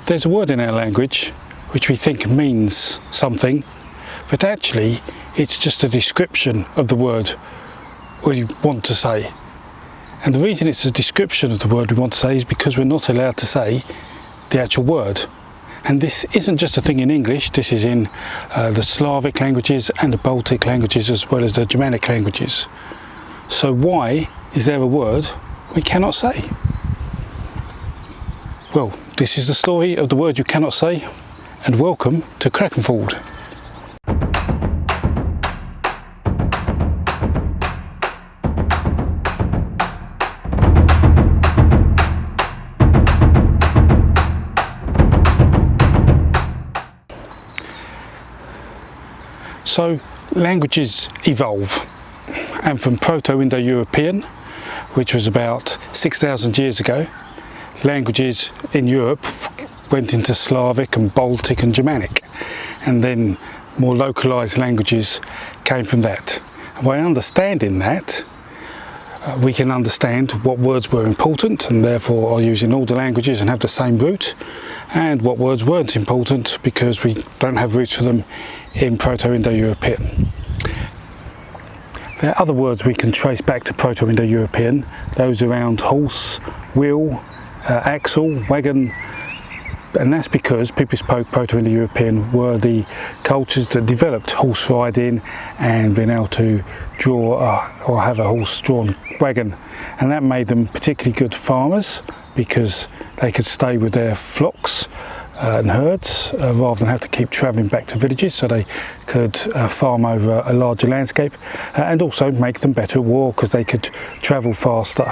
there's a word in our language which we think means something, but actually it's just a description of the word we want to say. And the reason it's a description of the word we want to say is because we're not allowed to say the actual word. And this isn't just a thing in English, this is in the Slavic languages and the Baltic languages as well as the Germanic languages. So why is there a word we cannot say? Well, this is the story of the word you cannot say, and welcome to Crecganford. So languages evolve, and from Proto Indo-European, which was about 6,000 years ago, languages in Europe went into Slavic and Baltic and Germanic, and then more localized languages came from that. And by understanding that, we can understand what words were important and therefore are used in all the languages and have the same root, and what words weren't important because we don't have roots for them in Proto-Indo-European. There are other words we can trace back to Proto-Indo-European, those around horse, wheel, axle, wagon, and that's because people who spoke Proto-Indo-European were the cultures that developed horse riding and being able to draw or have a horse-drawn wagon, and that made them particularly good farmers because they could stay with their flocks and herds rather than have to keep travelling back to villages, so they could farm over a larger landscape, and also make them better at war because they could travel faster.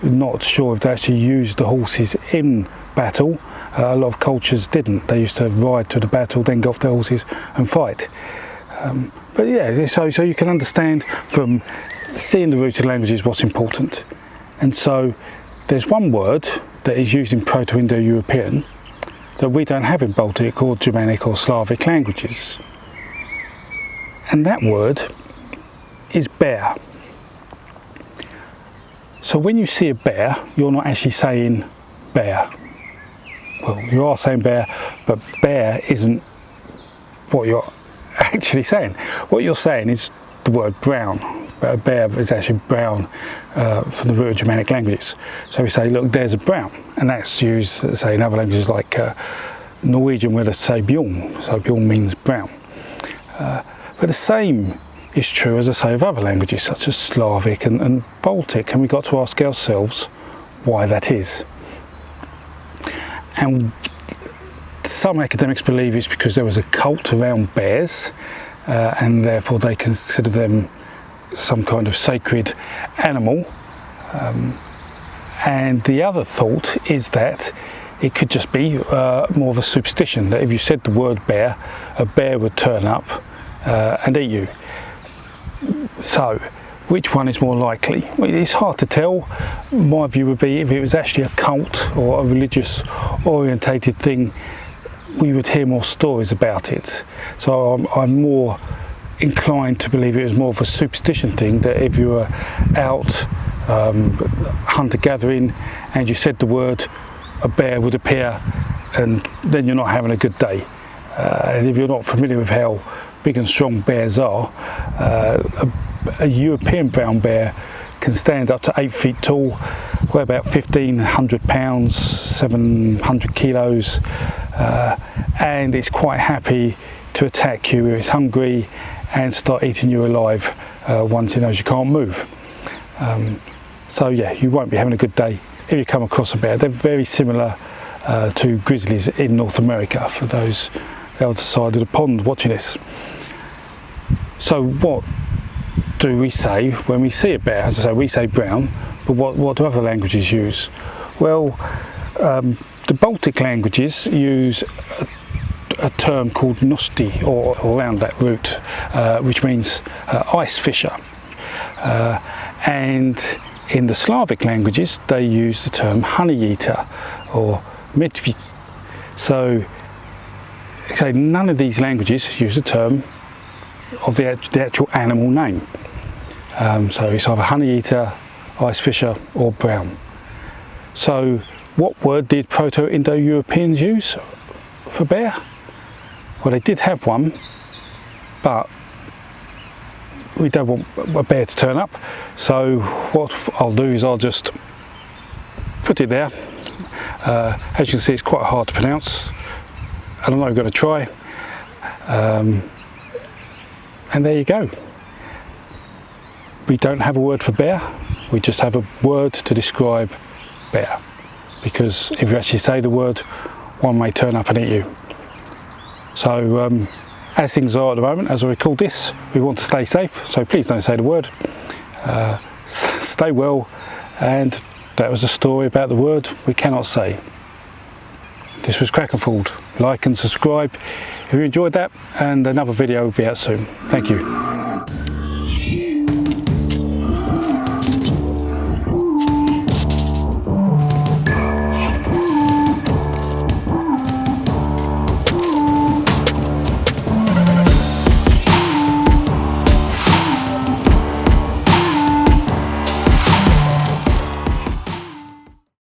Not sure if they actually used the horses in battle. A lot of cultures didn't. They used to ride to the battle, then get off their horses and fight. But yeah, so you can understand from seeing the roots of languages what's important. And so there's one word that is used in Proto-Indo-European that we don't have in Baltic or Germanic or Slavic languages. And that word is bear. So when you see a bear, you're not actually saying bear. Well, you are saying bear, but bear isn't what you're actually saying. What you're saying is the word brown. But a bear is actually brown from the root of Germanic languages. So we say, look, there's a brown, and that's used, say, in other languages like Norwegian, where they say bjorn. So bjorn means brown. But the same is true, as I say, of other languages such as Slavic and Baltic, and we've got to ask ourselves why that is. And some academics believe it's because there was a cult around bears, and therefore they consider them some kind of sacred animal. And the other thought is that it could just be more of a superstition, that if you said the word bear, a bear would turn up and eat you. So, which one is more likely? Well, it's hard to tell. My view would be if it was actually a cult or a religious orientated thing, we would hear more stories about it. So I'm more inclined to believe it was more of a superstition thing, that if you were out hunter-gathering and you said the word, a bear would appear, and then you're not having a good day. And if you're not familiar with how big and strong bears are, a European brown bear can stand up to 8 feet tall, weigh about 1,500 pounds, 700 kilos, and it's quite happy to attack you if it's hungry and start eating you alive once it knows you can't move. So yeah, you won't be having a good day if you come across a bear. They're very similar to grizzlies in North America, for those the other side of the pond watching this. So what do we say when we see a bear? As I say, we say brown, but what do other languages use? Well, the Baltic languages use a term called nosti, or around that root, which means ice fisher. And in the Slavic languages, they use the term honey eater, or medved. So none of these languages use the term of the actual animal name. So it's either honey eater, ice fisher, or brown. So What word did Proto Indo-Europeans use for bear? Well, they did have one, but we don't want a bear to turn up, so what I'll do is I'll just put it there. As you can see, it's quite hard to pronounce, and I'm not going to try. And there you go. We don't have a word for bear, we just have a word to describe bear, because if you actually say the word, one may turn up and eat you. So as things are at the moment, as I record this, we want to stay safe, so please don't say the word. Stay well, and that was a story about the word we cannot say. This was Crecganford. Like and subscribe if you enjoyed that, and another video will be out soon. Thank you.